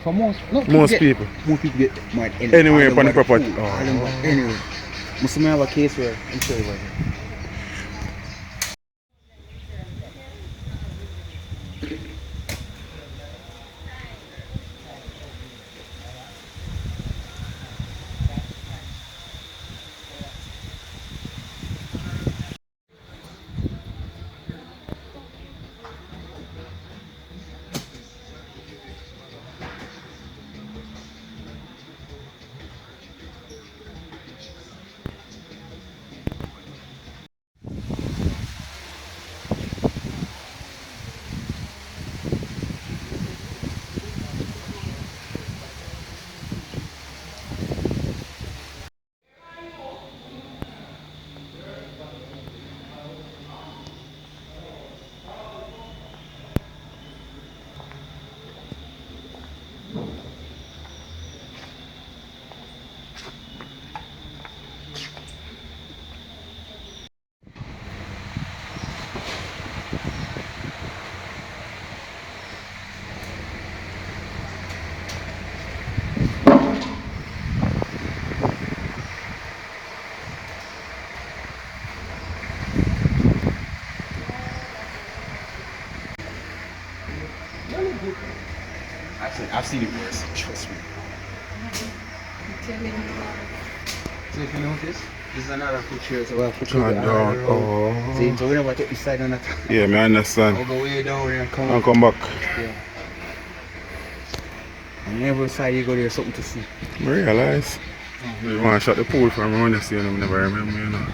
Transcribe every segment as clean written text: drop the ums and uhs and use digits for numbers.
For most, no, Most people. Most people get mad Anywhere upon the property. Anyway, must have a case where I'm sure about it. I've seen it worse, trust me. So if you notice, this is another foot chair, so we'll put you down. Oh. See, so we never take this side on that. Yeah, I understand. We'll go way down here and come back. Yeah. And every side you go, there's something to see. I realize. You want to shut the pool from when you see them, never remember, you know.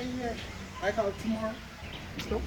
Yeah. I call tomorrow. Stop.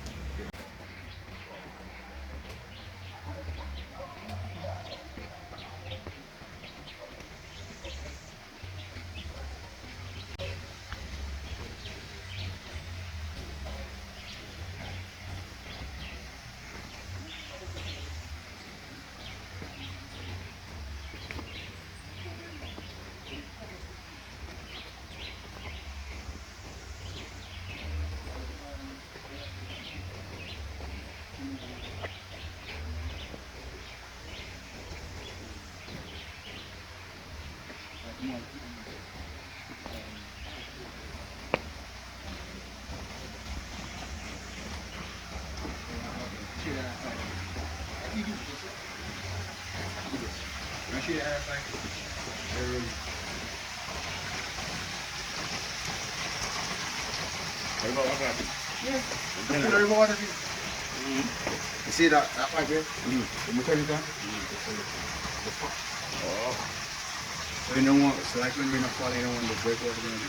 You see that pipe here? The mechanical? Oh. So you don't want, so like when you're not falling, you don't want the break water going to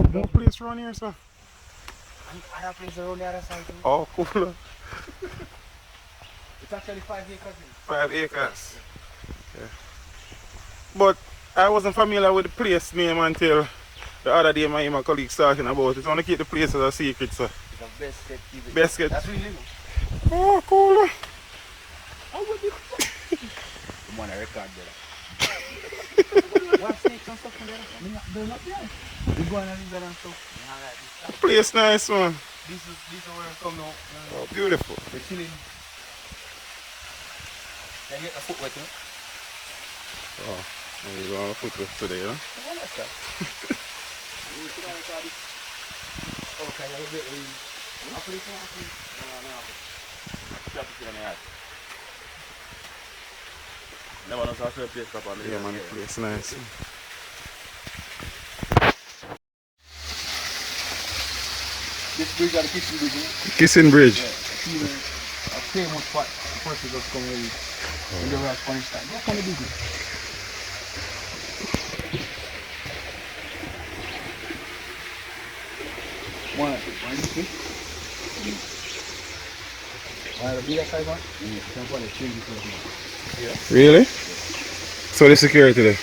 No place around here, sir. Other place around the other side too. Oh, cool. It's actually 5 acres. 5 acres. Yeah. But I wasn't familiar with the place name until the other day my colleagues talking about it. I want to keep the place as a secret, sir. It's the best kept TV. Best kept. That's really good. Oh, cool. How would you? I'm on a record, brother. What snakes and stuff from there? They're not there. We go on and leave and stuff. The place nice, man. This is where I come now. Oh, beautiful. We're chilling. Can you get a foot wet, no? Oh, there you go on foot today, huh? Oh, that's that. Okay, I'll get a... Apple. No. Stop it on the head. Never know how to place up on the Yeah, man, the place nice. This bridge are the kitchen bridge, eh? Kissing Bridge. Yeah, a famous spot. First just come here. And they were Spanish time. What kind of business? One, this? The bigger size one? You can probably change it. Yeah. Really? So the security there?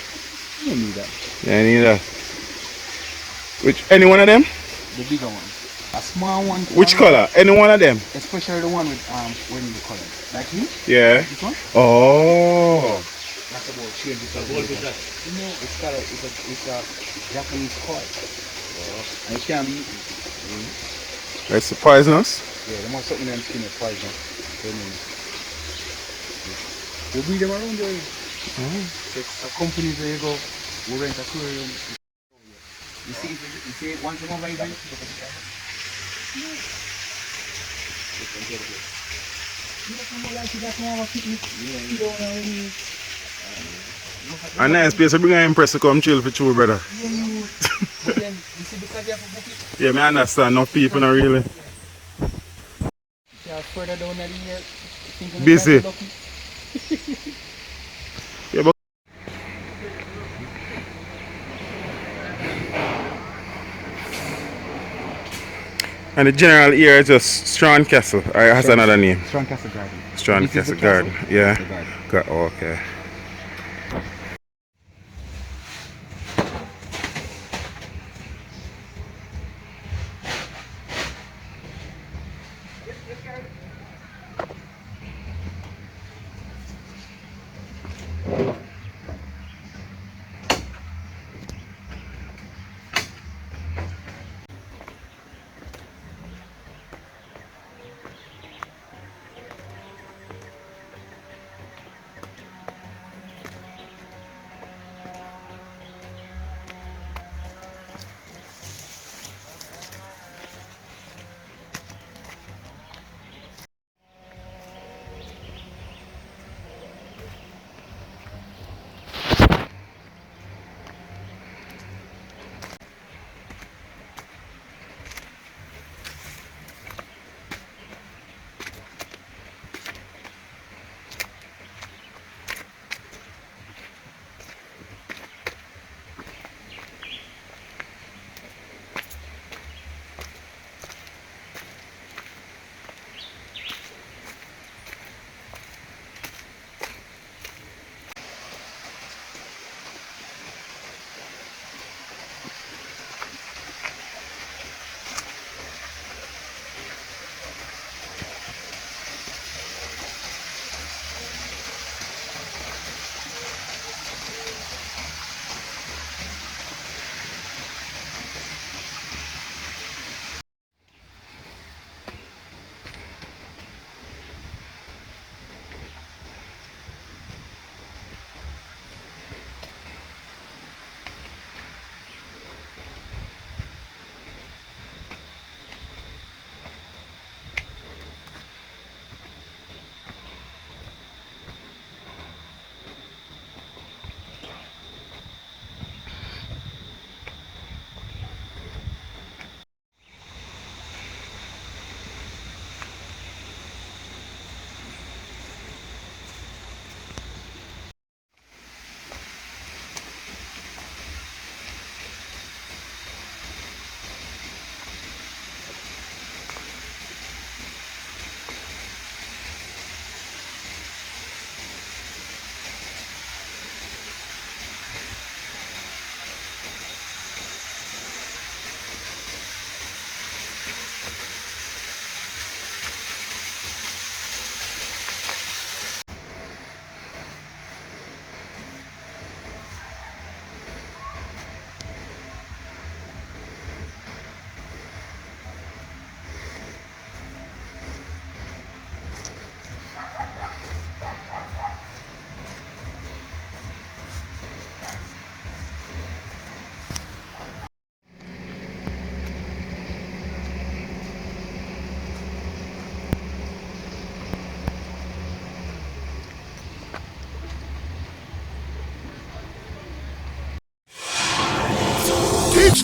You don't need that. Yeah, I need that. Any one of them? The bigger one. A small one. Which color? Any one of them? Especially the one with when you color. Like you? Yeah. This one? Oh. That's about change it. What is that? You know, it's a Japanese koi. And it can be eaten. That's poisonous? Yeah, they must something in them skin is poisonous. We breed them around there. A company there you go, we rent a aquarium. You see it once you go by there? A nice place to bring an impress to come chill for true, brother. But then, you see, because you have to book it. Yeah, I understand. Enough people not really Yeah, further down the year, busy. Yeah, but and the general here is just Struan Castle, or it has another name. Struan Castle Garden. Struan This is Castle the Garden. castle? Yeah. The garden. Okay.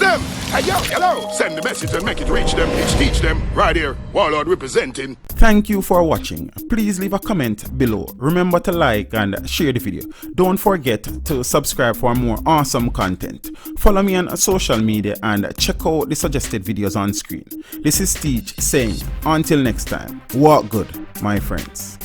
them. Hey, yo, hello. Send the message and make it reach them. It's teach them. Right here. Warlord representing. Thank you for watching. Please leave a comment below. Remember to like and share the video. Don't forget to subscribe for more awesome content. Follow me on social media and check out the suggested videos on screen. This is Teach saying, until next time, walk good, my friends.